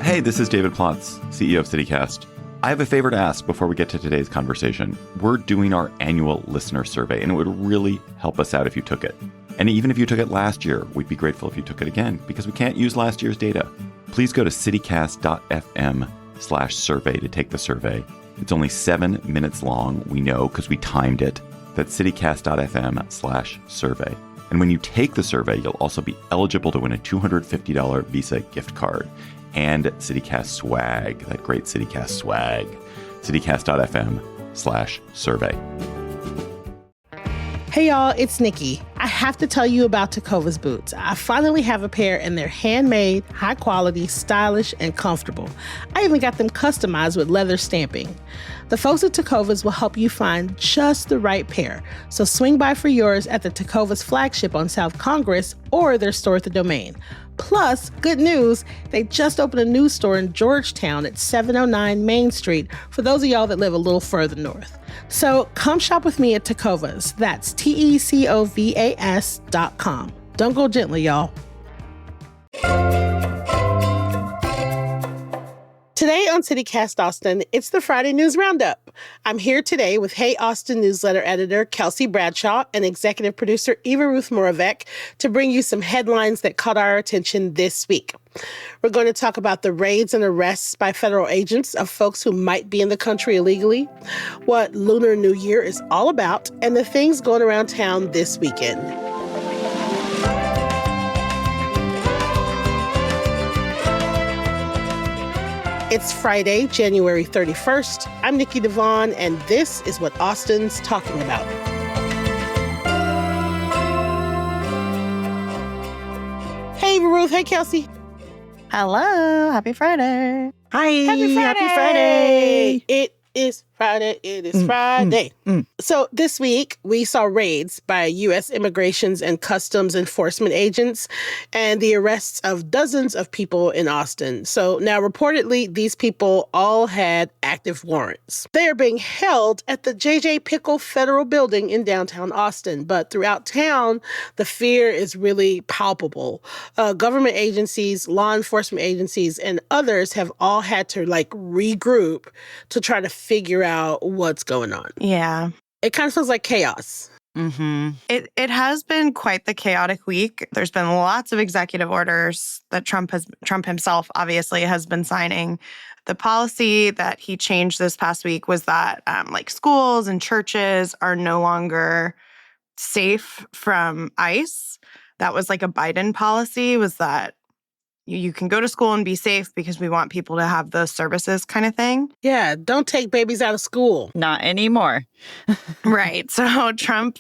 Hey, this is David Plotz, CEO of CityCast. I have a favor to ask before we get to today's conversation. We're doing our annual listener survey, and it would really help us out if you took it. And even if you took it last year, we'd be grateful if you took it again, because we can't use last year's data. Please go to citycast.fm/survey to take the survey. It's only 7 minutes long, we know, because we timed it. That's citycast.fm/survey. And when you take the survey, you'll also be eligible to win a $250 Visa gift card and CityCast swag, that great CityCast swag. citycast.fm/survey. Hey y'all, it's Nikki. I have to tell you about Tecovas boots. I finally have a pair and they're handmade, high quality, stylish, and comfortable. I even got them customized with leather stamping. The folks at Tecovas will help you find just the right pair. So swing by for yours at the Tecovas flagship on South Congress or their store at the Domain. Plus, good news, they just opened a new store in Georgetown at 709 Main Street for those of y'all that live a little further north. So come shop with me at Tecovas. That's TECOVAS.com. Don't go gently, y'all. Today on CityCast Austin, it's the Friday News Roundup. I'm here today with Hey Austin newsletter editor Kelsey Bradshaw and executive producer Eva Ruth Moravec to bring you some headlines that caught our attention this week. We're going to talk about the raids and arrests by federal agents of folks who might be in the country illegally, what Lunar New Year is all about, and the things going around town this weekend. It's Friday, January 31st. I'm Nikki Devon, and this is what Austin's talking about. Hey, Ruth. Hey, Kelsey. Hello. Happy Friday. Hi. Happy Friday. Happy Friday. It is Friday. It is Friday. So this week, we saw raids by U.S. Immigrations and Customs Enforcement agents and the arrests of dozens of people in Austin. So now, reportedly, these people all had active warrants. They are being held at the J.J. Pickle Federal Building in downtown Austin. But throughout town, the fear is really palpable. Government agencies, law enforcement agencies, and others have all had to regroup to try to figure out what's going on. Yeah. It kind of feels like chaos. Mm-hmm. It has been quite the chaotic week. There's been lots of executive orders that Trump himself obviously has been signing. The policy that he changed this past week was that schools and churches are no longer safe from ICE. That was like a Biden policy, was that you can go to school and be safe because we want people to have those services kind of thing. Yeah, don't take babies out of school. Not anymore. Right. So Trump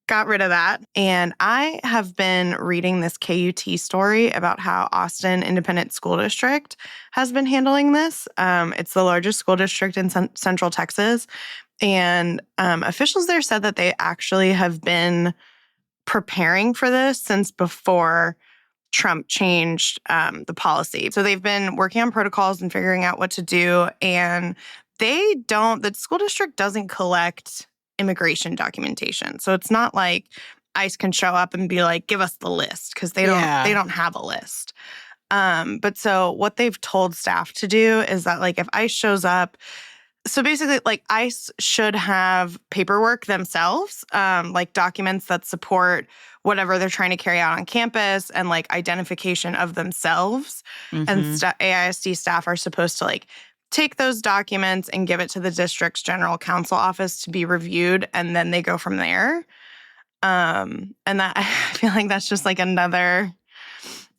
got rid of that. And I have been reading this KUT story about how Austin Independent School District has been handling this. It's the largest school district in Central Texas. And officials there said that they actually have been preparing for this since before Trump changed the policy. So they've been working on protocols and figuring out what to do. And the school district doesn't collect immigration documentation. So it's not like ICE can show up and be like, give us the list, because they don't have a list. But so what they've told staff to do is that if ICE shows up, so basically ICE should have paperwork themselves, documents that support whatever they're trying to carry out on campus and identification of themselves. Mm-hmm. And AISD staff are supposed to take those documents and give it to the district's general counsel office to be reviewed, and then they go from there. And that, I feel like that's just another,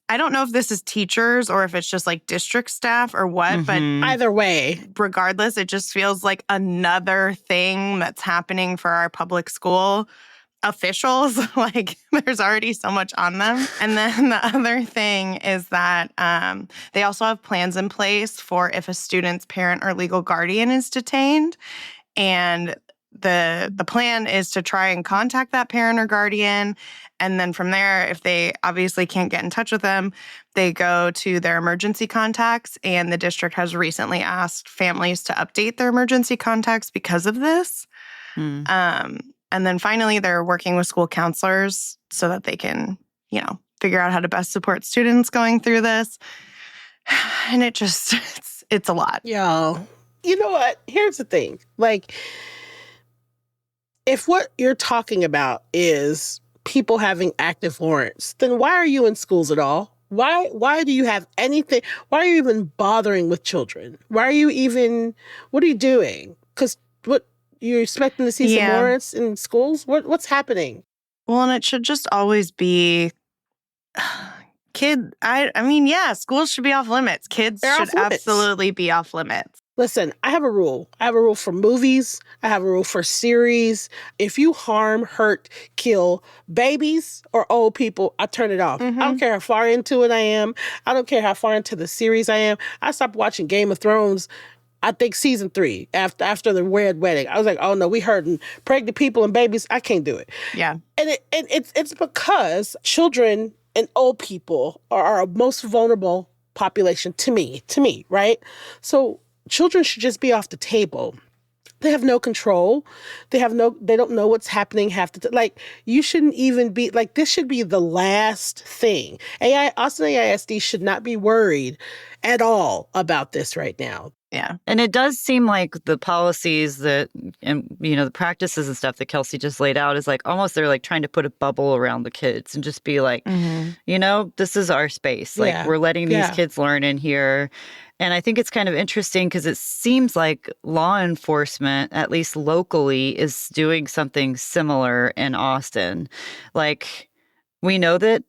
I don't know if this is teachers or if it's just district staff or what, but either way, regardless, it just feels like another thing that's happening for our public school officials. There's already so much on them. And then the other thing is that they also have plans in place for if a student's parent or legal guardian is detained. And the plan is to try and contact that parent or guardian. And then from there, if they obviously can't get in touch with them, they go to their emergency contacts. And the district has recently asked families to update their emergency contacts because of this. And then finally, they're working with school counselors so that they can, figure out how to best support students going through this. And it's a lot. Yo, you know what? Here's the thing. Like, if what you're talking about is people having active warrants, then why are you in schools at all? Why do you have anything? Why are you even bothering with children? What are you doing? Because what, you're expecting to see some warrants in schools? What's happening? Well, and it should just always be schools should be off limits. Kids should absolutely be off limits. Listen, I have a rule. I have a rule for movies. I have a rule for series. If you harm, hurt, kill babies or old people, I turn it off. Mm-hmm. I don't care how far into it I am. I don't care how far into the series I am. I stopped watching Game of Thrones, I think season 3, after the Red Wedding. I was like, oh no, we hurting pregnant people and babies. I can't do it. Yeah. And it's because children and old people are our most vulnerable population to me, right? So children should just be off the table. They have no control. They don't know what's happening half the time. Like, you shouldn't even be, like, this should be the last thing. Austin AISD should not be worried at all about this right now. Yeah. And it does seem like the policies that, and the practices and stuff that Kelsey just laid out is like almost they're like trying to put a bubble around the kids and just be like, this is our space. Like, we're letting these kids learn in here. And I think it's kind of interesting because it seems like law enforcement, at least locally, is doing something similar in Austin. Like, we know that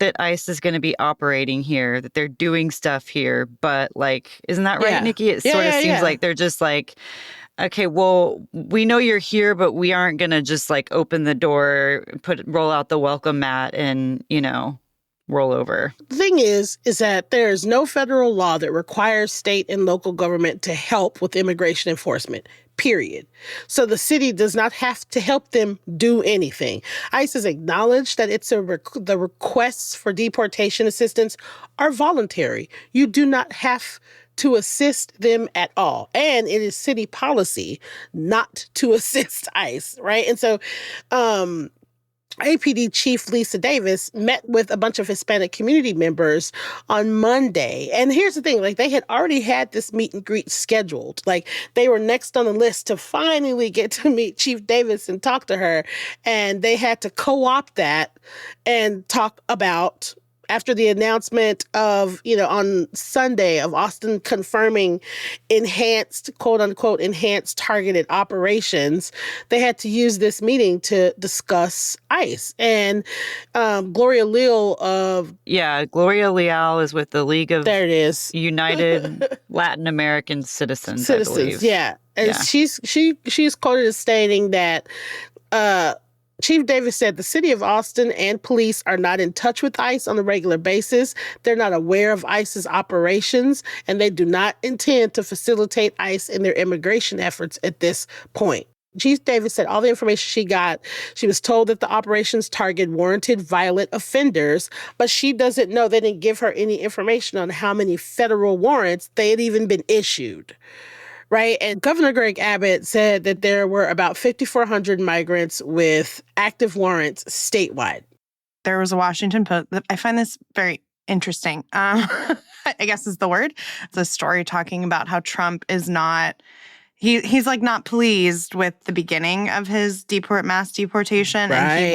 ICE is going to be operating here, that they're doing stuff here. But, like, isn't that right, Nikki? It sort of seems like they're just like, okay, well, we know you're here, but we aren't going to just, like, open the door, roll out the welcome mat and, roll over. The thing is that there is no federal law that requires state and local government to help with immigration enforcement, period. So the city does not have to help them do anything. ICE has acknowledged that the requests for deportation assistance are voluntary. You do not have to assist them at all. And it is city policy not to assist ICE, right? And so, APD Chief Lisa Davis met with a bunch of Hispanic community members on Monday. And here's the thing, like, they had already had this meet and greet scheduled. Like, they were next on the list to finally get to meet Chief Davis and talk to her. And they had to co-opt that and talk about, after the announcement of, on Sunday, of Austin confirming enhanced, quote unquote, enhanced targeted operations, they had to use this meeting to discuss ICE. And Gloria Leal Gloria Leal is with the League of there it is. United Latin American Citizens, I believe. Yeah. And she's quoted as stating that Chief Davis said the city of Austin and police are not in touch with ICE on a regular basis. They're not aware of ICE's operations, and they do not intend to facilitate ICE in their immigration efforts at this point. Chief Davis said all the information she got, she was told that the operations target warranted violent offenders, but she doesn't know. They didn't give her any information on how many federal warrants they had even been issued. Right. And Governor Greg Abbott said that there were about 5,400 migrants with active warrants statewide. There was a Washington Post. I find this very interesting. I guess is the word. It's a story talking about how Trump is not, he's like not pleased with the beginning of his mass deportation. Right.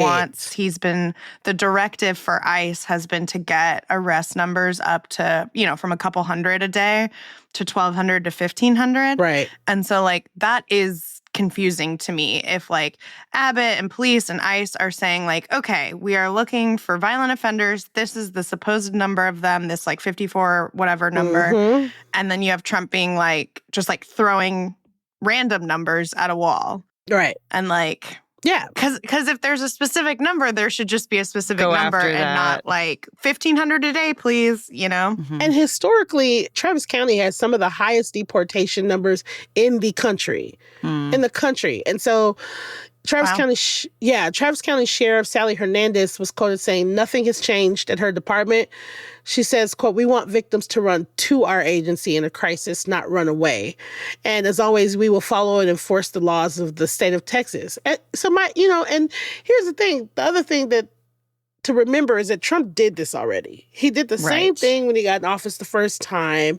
And the directive for ICE has been to get arrest numbers up to, from a couple hundred a day to 1,200 to 1,500. Right. And so, like, that is confusing to me if, like, Abbott and police and ICE are saying, like, okay, we are looking for violent offenders. This is the supposed number of them, this, like, 54 whatever number. Mm-hmm. And then you have Trump being, like, just, like, throwing random numbers at a wall. Right. And, like... Yeah. Because if there's a specific number, there should just be a specific Go number after and that. not like 1,500 a day, please, Mm-hmm. And historically, Travis County has some of the highest deportation numbers in the country. And so Travis County Sheriff Sally Hernandez was quoted saying nothing has changed at her department. She says, quote, "We want victims to run to our agency in a crisis, not run away. And as always, we will follow and enforce the laws of the state of Texas." And so and here's the thing. The other thing that to remember is that Trump did this already. He did the same thing when he got in office the first time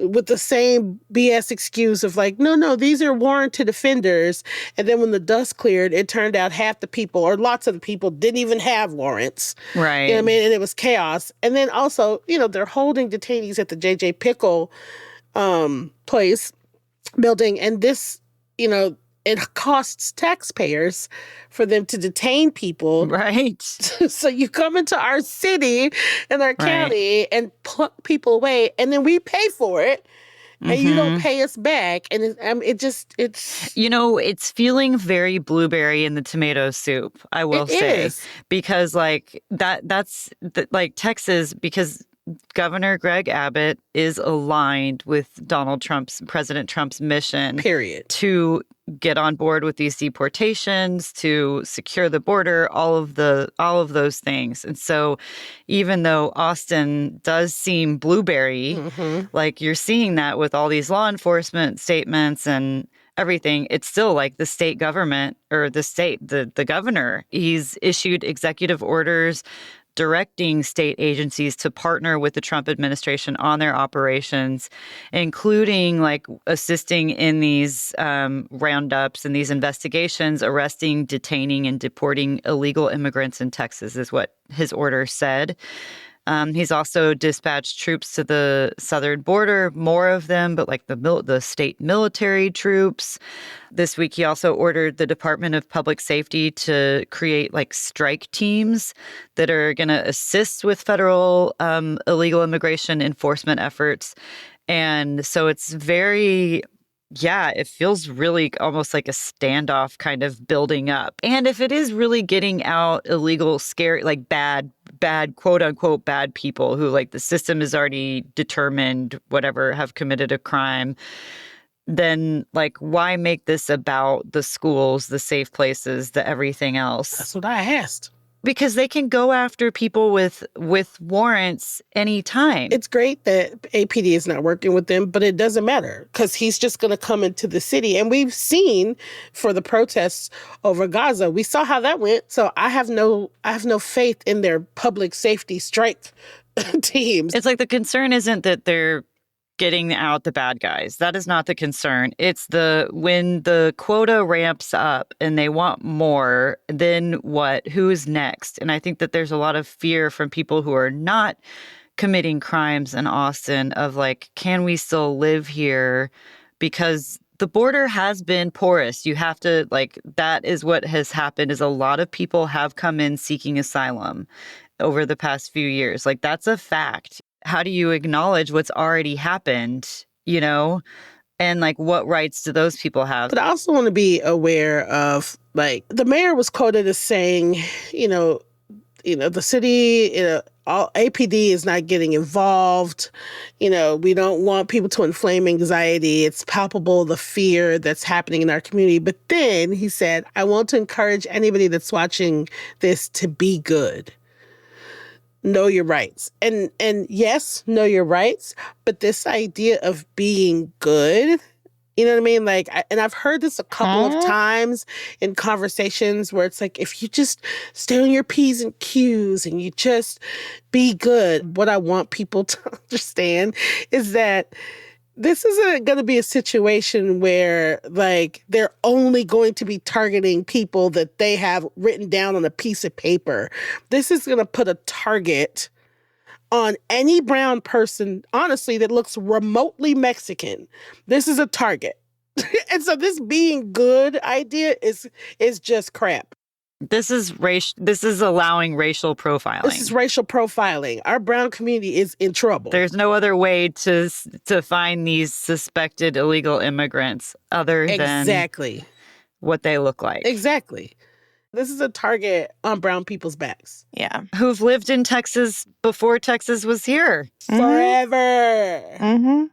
with the same BS excuse of like, no, these are warranted offenders. And then when the dust cleared, it turned out half the people or lots of the people didn't even have warrants. Right. You know what I mean? And it was chaos. And then also, they're holding detainees at the J.J. Pickle building. And this, it costs taxpayers for them to detain people. Right. So you come into our city and our county and pluck people away, and then we pay for it, and you don't pay us back. And it's it's feeling very blueberry in the tomato soup, I will say, because like that's like Texas, because Governor Greg Abbott is aligned with President Trump's mission. Period. To get on board with these deportations, to secure the border, all of those things. And so even though Austin does seem blueberry, like you're seeing that with all these law enforcement statements and everything, it's still like the state government or the governor, he's issued executive orders directing state agencies to partner with the Trump administration on their operations, including like assisting in these roundups and these investigations, arresting, detaining, and deporting illegal immigrants in Texas is what his order said. He's also dispatched troops to the southern border, more of them, but like the state military troops. This week, he also ordered the Department of Public Safety to create like strike teams that are going to assist with federal illegal immigration enforcement efforts. And so it's very... yeah, it feels really almost like a standoff kind of building up. And if it is really getting out illegal, scary, like bad, quote unquote, bad people who like the system is already determined, whatever, have committed a crime, then like why make this about the schools, the safe places, the everything else? That's what I asked. Because they can go after people with warrants anytime. It's great that APD is not working with them, but it doesn't matter because he's just going to come into the city. And we've seen for the protests over Gaza, we saw how that went. So I have no faith in their public safety strike teams. It's like the concern isn't that they're getting out the bad guys. That is not the concern. It's when the quota ramps up and they want more, then what? Who's next? And I think that there's a lot of fear from people who are not committing crimes in Austin of like, can we still live here? Because the border has been porous. You have to that is what has happened is a lot of people have come in seeking asylum over the past few years. Like that's a fact. How do you acknowledge what's already happened, and like what rights do those people have? But I also want to be aware of the mayor was quoted as saying, the city, all APD is not getting involved. We don't want people to inflame anxiety. It's palpable, the fear that's happening in our community. But then he said, I want to encourage anybody that's watching this to be good. Know your rights. And yes, know your rights. But this idea of being good, you know what I mean? And I've heard this a couple of times in conversations where it's like, if you just stay on your P's and Q's and you just be good, what I want people to understand is that this isn't going to be a situation where they're only going to be targeting people that they have written down on a piece of paper. This is going to put a target on any brown person, honestly, that looks remotely Mexican. This is a target. And so this being good idea is just crap. This is allowing racial profiling. This is racial profiling. Our brown community is in trouble. There's no other way to find these suspected illegal immigrants other than exactly what they look like. Exactly. This is a target on brown people's backs. Yeah. Who've lived in Texas before Texas was here. Forever. Mm-hmm.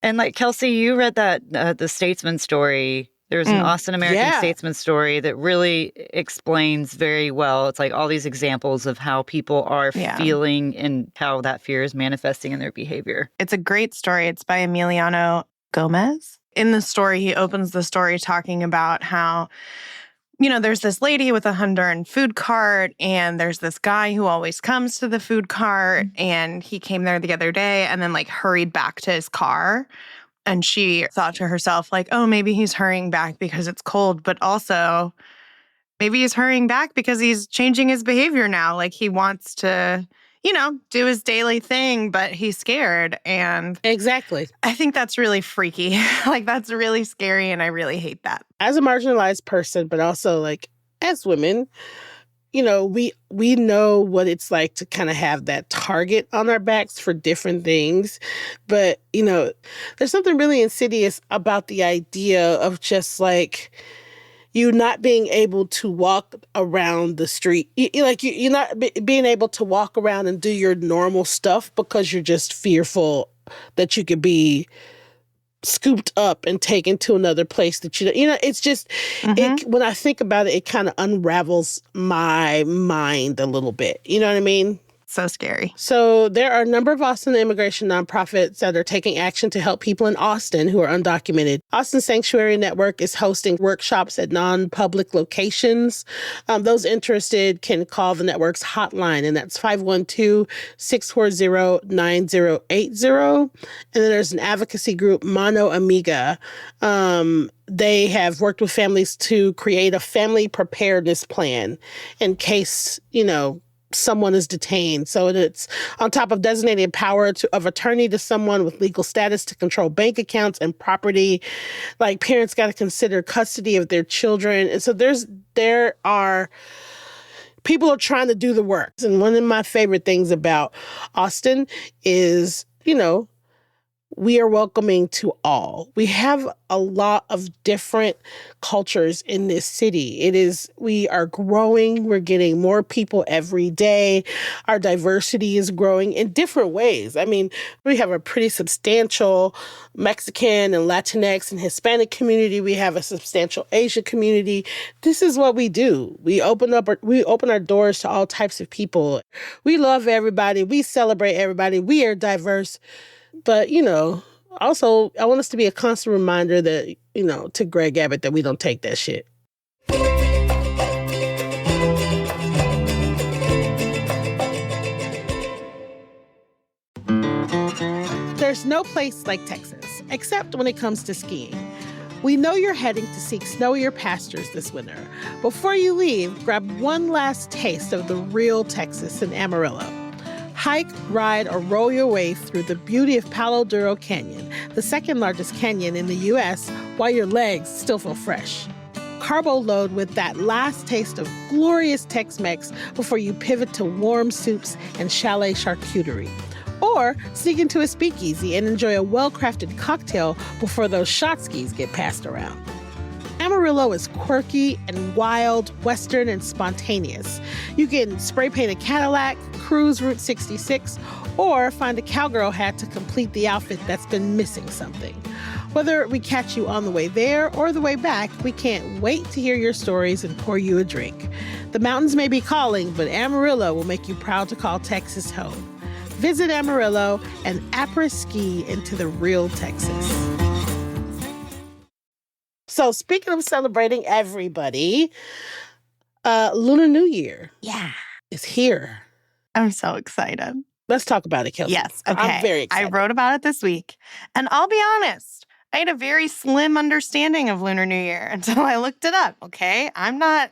And Kelsey, you read that the Statesman story. There's an Austin American Statesman story that really explains very well. It's like all these examples of how people are feeling and how that fear is manifesting in their behavior. It's a great story. It's by Emiliano Gomez. In the story, he opens the story talking about how there's this lady with a Honduran food cart, and there's this guy who always comes to the food cart, and he came there the other day and then like hurried back to his car. And she thought to herself, like, oh, maybe he's hurrying back because it's cold, but also maybe he's hurrying back because he's changing his behavior now. Like he wants to, do his daily thing, but he's scared. And exactly. I think that's really freaky. Like that's really scary. And I really hate that. As a marginalized person, but also like as women, we know what it's like to kind of have that target on our backs for different things. But, there's something really insidious about the idea of just like, you not being able to walk around the street. You're not being able to walk around and do your normal stuff because you're just fearful that you could be scooped up and taken to another place that it's just, when I think about it, it kind of unravels my mind a little bit. You know what I mean? So scary. So there are a number of Austin immigration nonprofits that are taking action to help people in Austin who are undocumented. Austin Sanctuary Network is hosting workshops at non-public locations. Those interested can call the network's hotline, and that's 512-640-9080. And then there's an advocacy group, Mano Amiga. They have worked with families to create a family preparedness plan in case, someone is detained. So it's on top of designating power of attorney to someone with legal status to control bank accounts and property. Like parents got to consider custody of their children. And so people are trying to do the work. And one of my favorite things about Austin is, we are welcoming to all. We have a lot of different cultures in this city. We are growing. We're getting more people every day. Our diversity is growing in different ways. I mean, we have a pretty substantial Mexican and Latinx and Hispanic community. We have a substantial Asian community. This is what we do. We open our doors to all types of people. We love everybody. We celebrate everybody. We are diverse. But, also, I want us to be a constant reminder that, to Greg Abbott, that we don't take that shit. There's no place like Texas, except when it comes to skiing. We know you're heading to seek snowier pastures this winter. Before you leave, grab one last taste of the real Texas in Amarillo. Hike, ride, or roll your way through the beauty of Palo Duro Canyon, the second largest canyon in the U.S., while your legs still feel fresh. Carbo load with that last taste of glorious Tex-Mex before you pivot to warm soups and chalet charcuterie. Or sneak into a speakeasy and enjoy a well-crafted cocktail before those shot skis get passed around. Amarillo is quirky and wild, Western, and spontaneous. You can spray paint a Cadillac, cruise Route 66, or find a cowgirl hat to complete the outfit that's been missing something. Whether we catch you on the way there or the way back, we can't wait to hear your stories and pour you a drink. The mountains may be calling, but Amarillo will make you proud to call Texas home. Visit Amarillo and après-ski into the real Texas. So speaking of celebrating everybody, Lunar New Year is here. I'm so excited. Let's talk about it, Kelsey. Yes. Okay. I'm very excited. I wrote about it this week. And I'll be honest, I had a very slim understanding of Lunar New Year until I looked it up. Okay. I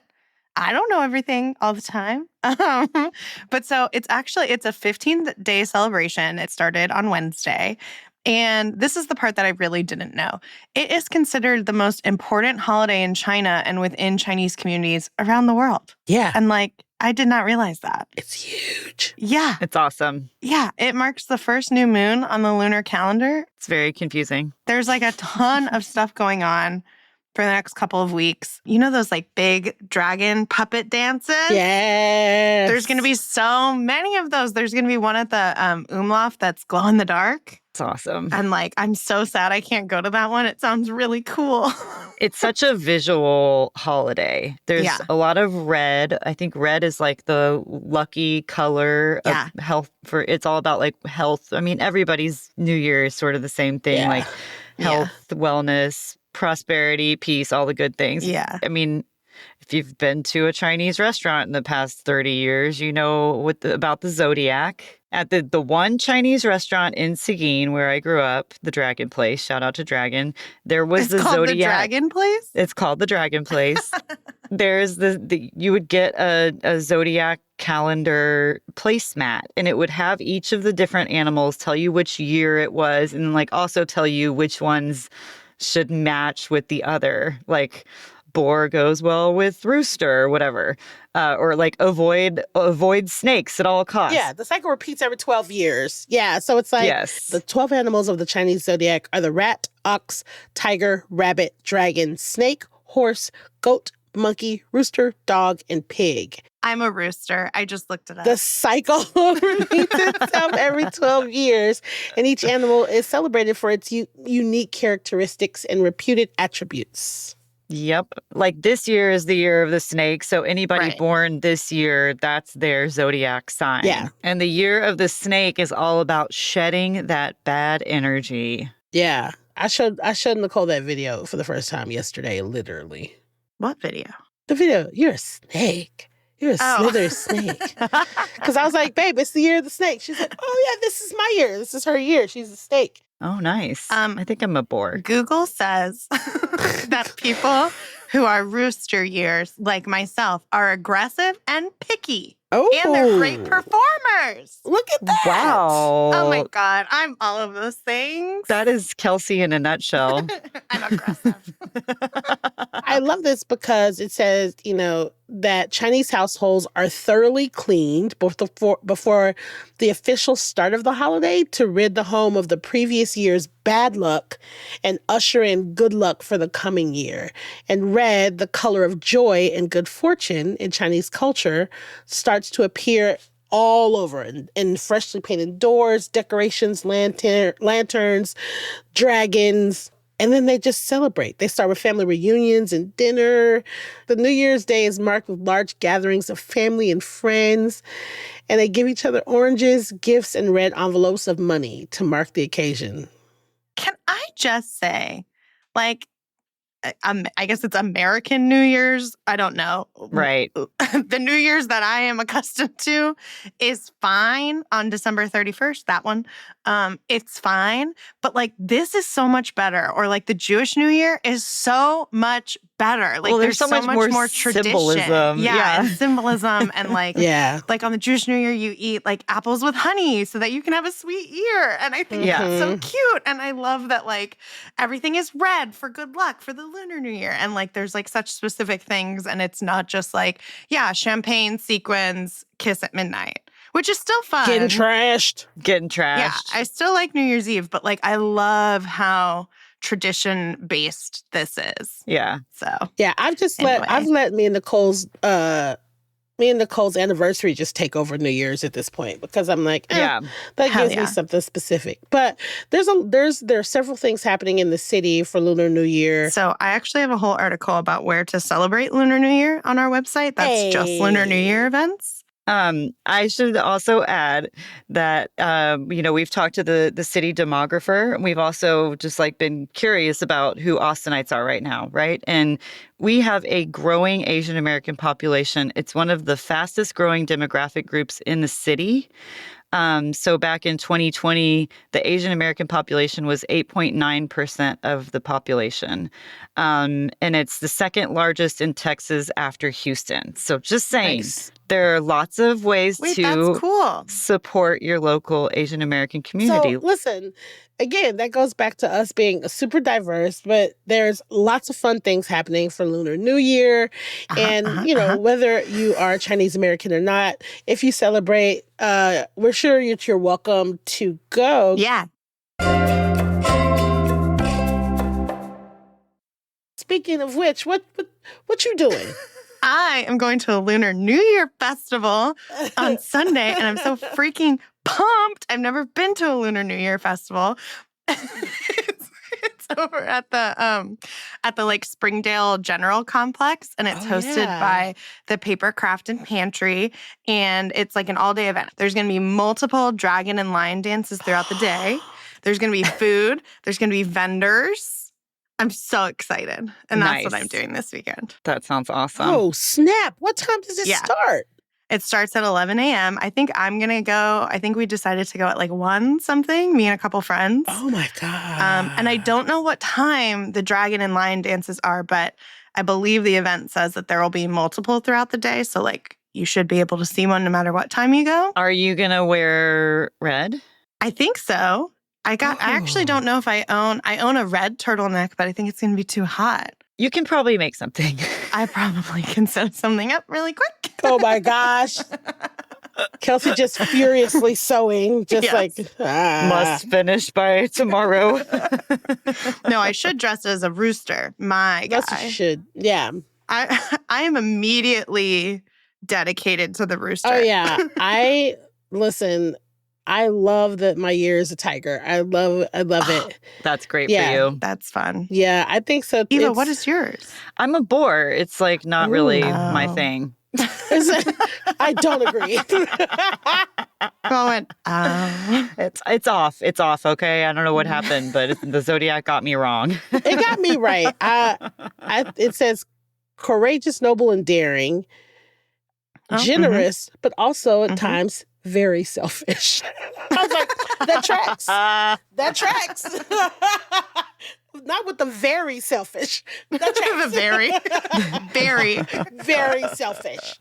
don't know everything all the time. But so it's a 15-day celebration. It started on Wednesday. And this is the part that I really didn't know. It is considered the most important holiday in China and within Chinese communities around the world. Yeah. And I did not realize that. It's huge. Yeah. It's awesome. Yeah. It marks the first new moon on the lunar calendar. It's very confusing. There's a ton of stuff going on for the next couple of weeks. You know those big dragon puppet dances? Yes. There's going to be so many of those. There's going to be one at the Umlauf that's glow in the dark. It's awesome. And I'm so sad I can't go to that one. It sounds really cool. It's such a visual holiday. There's a lot of red. I think red is the lucky color of health. It's all about health. I mean, everybody's New Year is sort of the same thing, health, wellness, prosperity, peace, all the good things. Yeah. I mean, if you've been to a Chinese restaurant in the past 30 years, you know about the zodiac. At the one Chinese restaurant in Seguin where I grew up, the Dragon Place, shout out to Dragon, there was the called zodiac. The Dragon Place? It's called the Dragon Place. There's you would get a zodiac calendar placemat, and it would have each of the different animals, tell you which year it was, and like also tell you which ones should match with the other. Like boar goes well with rooster or whatever, or like avoid snakes at all costs. Yeah, the cycle repeats every 12 years. Yeah, so it's like the 12 animals of the Chinese zodiac are the rat, ox, tiger, rabbit, dragon, snake, horse, goat, monkey, rooster, dog, and pig. I'm a rooster. I just looked it up. The cycle repeats itself every 12 years, and each animal is celebrated for its unique characteristics and reputed attributes. Yep. Like this year is the year of the snake. So anybody born this year, that's their zodiac sign. Yeah. And the year of the snake is all about shedding that bad energy. Yeah. I showed Nicole that video for the first time yesterday, literally. What video? The video. You're a snake. You're a slither snake. Because I was like, babe, it's the year of the snake. She's like, oh, yeah, this is my year. This is her year. She's a snake. Oh, nice. I think I'm a boar. Google says that people who are rooster years, like myself, are aggressive and picky. Oh. And they're great performers. Look at that. Wow. Oh, my God. I'm all of those things. That is Kelsey in a nutshell. I'm aggressive. I love this because it says, that Chinese households are thoroughly cleaned before the official start of the holiday to rid the home of the previous year's bad luck and usher in good luck for the coming year. And red, the color of joy and good fortune in Chinese culture, starts to appear all over in freshly painted doors, decorations, lanterns, dragons. And then they just celebrate. They start with family reunions and dinner. The New Year's Day is marked with large gatherings of family and friends. And they give each other oranges, gifts, and red envelopes of money to mark the occasion. Can I just say, I guess it's American New Year's. I don't know. Right. The New Year's that I am accustomed to is fine on December 31st, that one. It's fine. But this is so much better. Or the Jewish New Year is so much better. There's so much more tradition. Symbolism. Yeah. Symbolism. And on the Jewish New Year, you eat apples with honey so that you can have a sweet year. And I think that's so cute. And I love that everything is red for good luck for the Lunar New Year. And there's such specific things. And it's not just champagne, sequins, kiss at midnight. Which is still fun. Getting trashed. Yeah, I still like New Year's Eve, but I love how tradition-based this is. Yeah. So yeah, I've let me and Nicole's anniversary just take over New Year's at this point because I'm that gives me something specific. But there are several things happening in the city for Lunar New Year. So I actually have a whole article about where to celebrate Lunar New Year on our website. That's just Lunar New Year events. I should also add that, we've talked to the city demographer. We've also just been curious about who Austinites are right now, right? And we have a growing Asian American population. It's one of the fastest growing demographic groups in the city. So back in 2020, the Asian American population was 8.9% of the population. And it's the second largest in Texas after Houston. So just saying, there are lots of ways to support your local Asian American community. So listen, again, that goes back to us being super diverse, but there's lots of fun things happening for Lunar New Year. And, whether you are Chinese American or not, if you celebrate, we're sure you're welcome to go. Yeah. Speaking of which, what you doing? I am going to a Lunar New Year festival on Sunday, and I'm so freaking pumped. I've never been to a Lunar New Year festival. It's over at the Lake Springdale General Complex, and it's hosted by the Paper Craft and Pantry, and it's an all-day event. There's going to be multiple dragon and lion dances throughout the day. There's going to be food. There's going to be vendors. I'm so excited. And that's what Nice. I'm doing this weekend. That sounds awesome. Oh, snap. What time does it start? It starts at 11 a.m. I think I'm going to go. I think we decided to go at like 1 something, me and a couple friends. Oh, my God. And I don't know what time the dragon and lion dances are, but I believe the event says that there will be multiple throughout the day. So, like, you should be able to see one no matter what time you go. Are you going to wear red? I think so. I actually don't know if I own a red turtleneck, but I think it's going to be too hot. You can probably make something. I probably can set something up really quick. Oh, my gosh. Kelsey just furiously sewing, just Must finish by tomorrow. No, I should dress as a rooster. My guy. Yes, you should. Yeah. I am immediately dedicated to the rooster. Oh, yeah. Listen, I love that my year is a tiger. I love it. That's great for you. That's fun. Yeah, I think so. Eva, what is yours? I'm a boar. It's like not really my thing. I don't agree. It's off. It's off. Okay, I don't know what happened, but the zodiac got me wrong. It got me right. It says courageous, noble, and daring, generous, but also at times very selfish. I was like, that tracks. That tracks. Not with the very selfish. That tracks. Very selfish.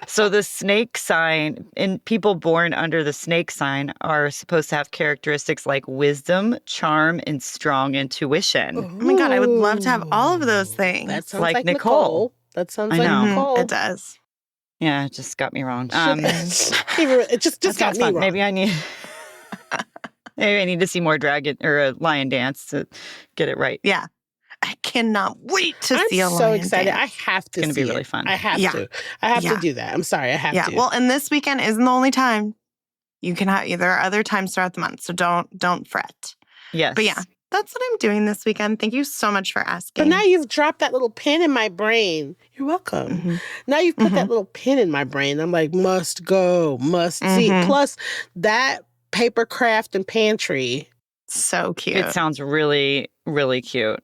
So the snake sign, and people born under the snake sign are supposed to have characteristics like wisdom, charm, and strong intuition. Oh my God, I would love to have all of those things. That sounds like like Nicole. That sounds I like know. Nicole. It does. Yeah, it just got me wrong. It just got me wrong. Maybe I need to see more dragon or a lion dance to get it right. Yeah. I cannot wait to see a lion I'm so excited. dance. I have to see it. It's going to be really fun. I have to. I have to do that. I'm sorry. I have to. Well, and this weekend isn't the only time. You can have there are other times throughout the month, so don't fret. Yes. But yeah, that's what I'm doing this weekend. Thank you so much for asking. But now you've dropped that little pin in my brain. You're welcome. Mm-hmm. Now you've put that little pin in my brain. I'm like, must go, must see. Plus, that paper craft and pantry. So cute. It sounds really, really cute.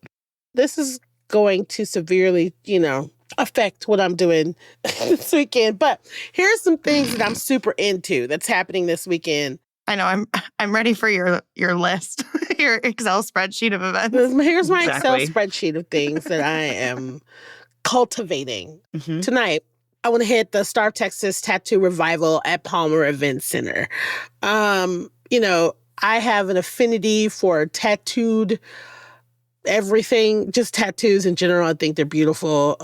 This is going to severely, affect what I'm doing this weekend. But here's some things that I'm super into that's happening this weekend. I know. I'm ready for your list, your Excel spreadsheet of events. Here's my Excel spreadsheet of things that I am cultivating. Tonight, I want to hit the Star of Texas Tattoo Revival at Palmer Event Center. I have an affinity for tattooed everything, just tattoos in general. I think they're beautiful.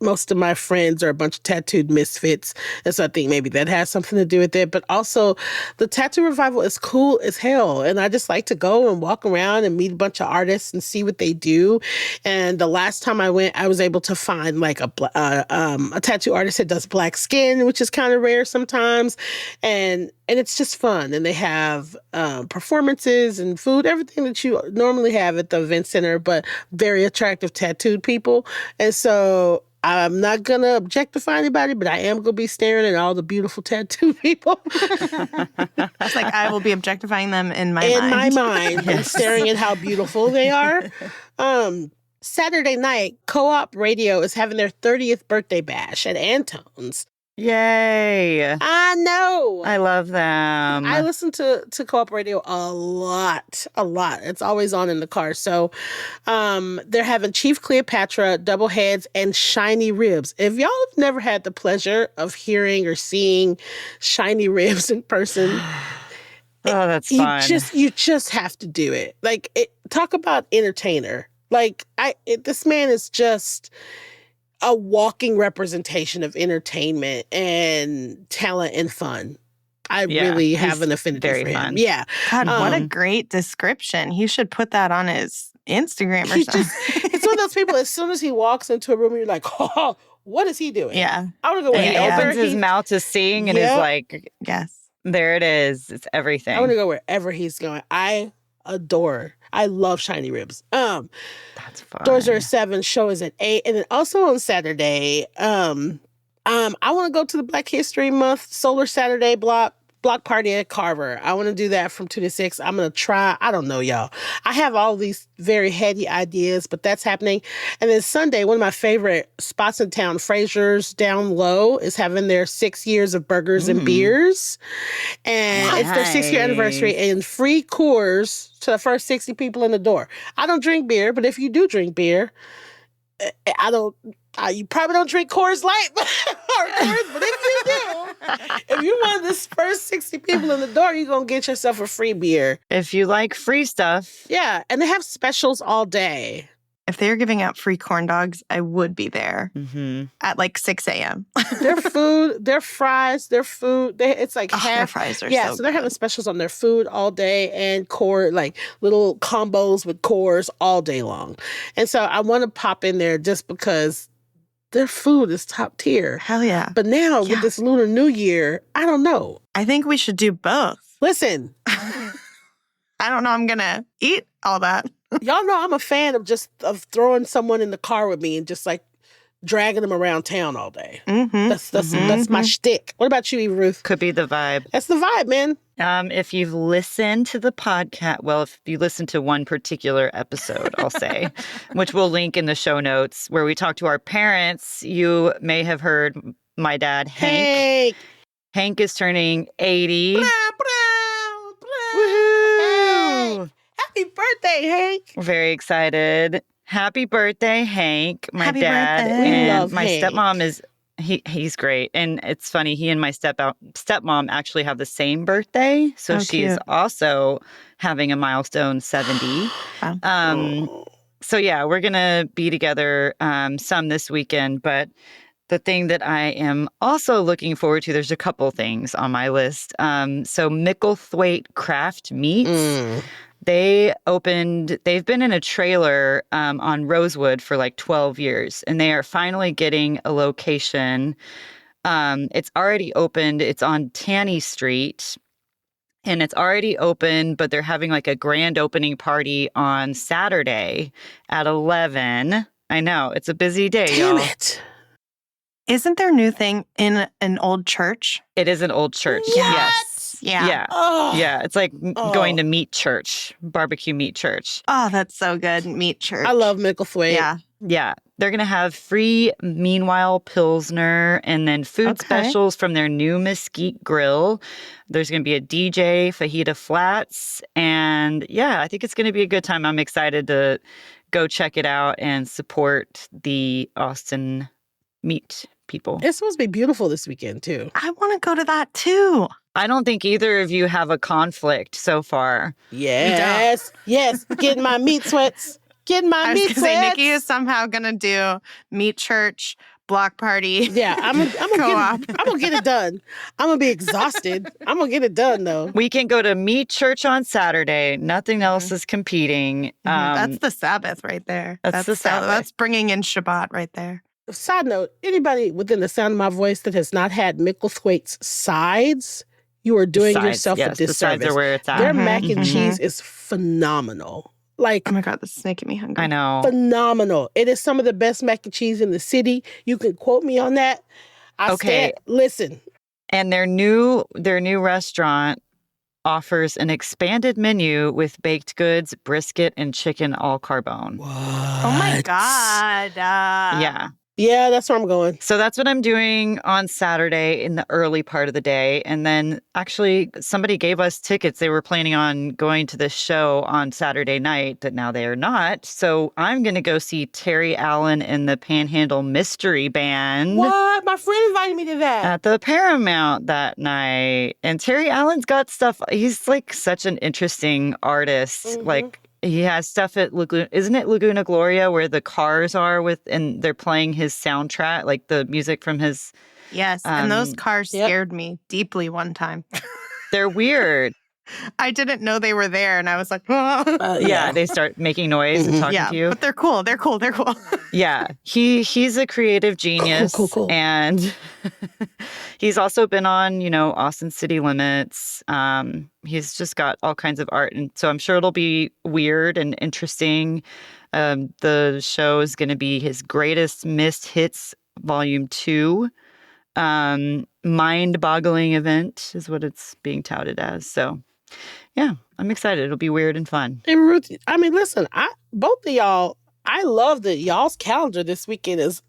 Most of my friends are a bunch of tattooed misfits, and so I think maybe that has something to do with it. But also, the Tattoo Revival is cool as hell, and I just like to go and walk around and meet a bunch of artists and see what they do. And the last time I went, I was able to find like a tattoo artist that does black skin, which is kind of rare sometimes, and it's just fun. And they have performances and food, everything that you normally have at the event center, but very attractive tattooed people. And so I'm not going to objectify anybody, but I am going to be staring at all the beautiful tattooed people. It's like I will be objectifying them in my mind. In my mind, and staring at how beautiful they are. Saturday night, Co-op Radio is having their 30th birthday bash at Antone's. Yay. I know. I love them. I listen to Co-op Radio a lot. It's always on in the car. So they're having Chief Cleopatra, Double Heads, and Shiny Ribs. If y'all have never had the pleasure of hearing or seeing Shiny Ribs in person, oh, that's fun. You just have to do it. Talk about entertainer. This man is just a walking representation of entertainment and talent and fun. I really have an affinity for him. Fun. Yeah. God, what a great description. He should put that on his Instagram or something. It's one of those people, as soon as he walks into a room, you're like, oh, what is he doing? Yeah. I want to go He opens his mouth to sing and is like, yes, there it is. It's everything. I want to go wherever he's going. I love Shiny Ribs. That's fun. Doors are at 7, show is at 8. And then also on Saturday, I want to go to the Black History Month Solar Saturday block block party at Carver. I want to do that from 2 to 6. I'm going to try. I don't know, y'all. I have all these very heady ideas, but that's happening. And then Sunday, one of my favorite spots in town, Fraser's Down Low, is having their 6 years of burgers and beers. And it's their 6-year anniversary, and free Coors to the first 60 people in the door. I don't drink beer, but if you do drink beer, you probably don't drink Coors Light or Coors, but if you do, if you're one of the first 60 people in the door, you're going to get yourself a free beer. If you like free stuff. Yeah, and they have specials all day. If they're giving out free corn dogs, I would be there at like 6 a.m. Their food, their fries, their food, it's like half. Their fries are so they're good. having specials on their food all day and core, like little combos with cores all day long. And so I want to pop in there just because their food is top tier. Hell yeah. But now with this Lunar New Year, I don't know. I think we should do both. Listen. I don't know I'm going to eat all that. Y'all know I'm a fan of throwing someone in the car with me and just like dragging them around town all day. That's my shtick. What about you, Eva Ruth? Could be the vibe. That's the vibe, man. If you've listened to the podcast, well, if you listen to one particular episode, I'll say, which we'll link in the show notes, where we talk to our parents, you may have heard my dad, Hank. Hank is turning 80. Woohoo! Happy birthday, Hank. We're very excited. Happy birthday, Hank. My Happy dad birthday. We and love my Hank. stepmom is he's great. And it's funny, he and my stepmom actually have the same birthday. So she's cute. also having a milestone 70. Wow. So yeah, we're gonna be together some this weekend, but the thing that I am also looking forward to, there's a couple things on my list. So Micklethwaite Craft Meats. They've been in a trailer on Rosewood for like 12 years, and they are finally getting a location. It's already opened. It's on Tanny Street, and it's already open, but they're having like a grand opening party on Saturday at 11. I know, it's a busy day, Damn y'all. it. Isn't there new thing in an old church? It is an old church. What? Yes. Yeah. Yeah. Oh. Yeah. It's like going to meat church, barbecue meat church. Oh, that's so good. Meat church. I love Micklethwaite. Yeah. Yeah. They're going to have free Meanwhile Pilsner and then food specials from their new Mesquite Grill. There's going to be a DJ, fajita flats. And yeah, I think it's going to be a good time. I'm excited to go check it out and support the Austin meat people. It's supposed to be beautiful this weekend, too. I want to go to that too. I don't think either of you have a conflict so far. Yes. Yes. Getting my meat sweats. Getting my I was meat going to say, sweats. Nikki is somehow going to do meat church, block party. Yeah, I'm Co-op. gonna get it done. I'm gonna be exhausted. I'm gonna get it done though. We can go to meat church on Saturday. Nothing else is competing. That's the Sabbath right there. That's the Sabbath. That's bringing in Shabbat right there. Side note: anybody within the sound of my voice that has not had Micklethwaite's sides, you are doing sides, yourself yes, a the sides disservice. are where it's at. Their mac and cheese is phenomenal. Like, Oh my God, this is making me hungry. I know. phenomenal. It is some of the best mac and cheese in the city. You can quote me on that. Okay. Listen. And their new restaurant offers an expanded menu with baked goods, brisket, and chicken al carbone. What? Oh my God. Yeah. Yeah, that's where I'm going. So that's what I'm doing on Saturday in the early part of the day. And then actually somebody gave us tickets. They were planning on going to this show on Saturday night that now they are not. So I'm going to go see Terry Allen and the Panhandle Mystery Band What? My friend invited me to that. at the Paramount that night. And Terry Allen's got stuff. He's like such an interesting artist. Like, he has stuff at isn't it Laguna Gloria where the cars are and they're playing his soundtrack, like the music from his. Yes. And those cars scared me deeply one time. They're weird. I didn't know they were there. And I was like, oh. Yeah, they start making noise and talking Yeah. to you. But they're cool. They're cool. They're cool. Yeah, he's a creative genius. Cool. And he's also been on, Austin City Limits. He's just got all kinds of art. And so I'm sure it'll be weird and interesting. The show is going to be his Greatest Missed Hits Volume 2. mind-boggling event is what it's being touted as. So, yeah, I'm excited. It'll be weird and fun. And Ruth, I mean, listen, both of y'all, I love that y'all's calendar this weekend is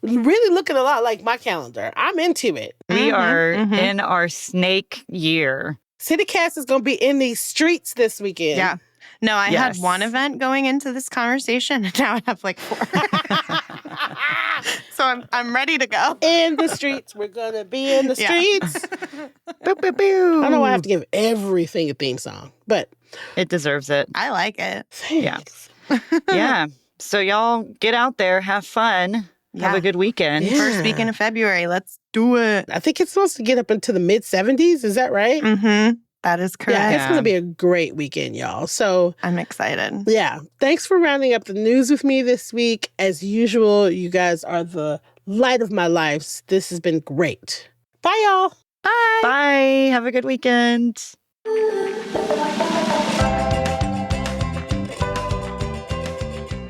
really looking a lot like my calendar. I'm into it. We are in our snake year. CityCast is going to be in these streets this weekend. Yeah. No, I had one event going into this conversation, and now I have like 4. So I'm ready to go. In the streets. We're going to be in the streets. Boop, boop, boop. I know I have to give everything a theme song, but It deserves it. I like it. thanks. Yeah. So y'all get out there, have fun, have a good weekend. Yeah. First weekend of February. Let's do it. I think it's supposed to get up into the mid-70s. Is that right? Mm-hmm. That is correct. Yeah, it's going to be a great weekend, y'all. So, I'm excited. yeah, thanks for rounding up the news with me this week. As usual, you guys are the light of my life. This has been great. Bye, y'all. Bye. Bye. Have a good weekend.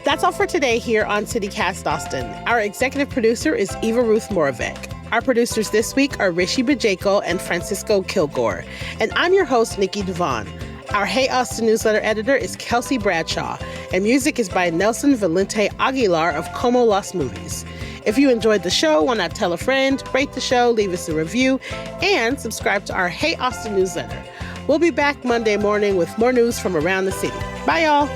That's all for today here on CityCast Austin. Our executive producer is Eva Ruth Moravec. Our producers this week are Rishi Bajeko and Francisco Kilgore. And I'm your host, Nikki Devon. Our Hey Austin newsletter editor is Kelsey Bradshaw. And music is by Nelson Valente Aguilar of Como Las Movies. If you enjoyed the show, why not tell a friend, rate the show, leave us a review, and subscribe to our Hey Austin newsletter. We'll be back Monday morning with more news from around the city. Bye, y'all.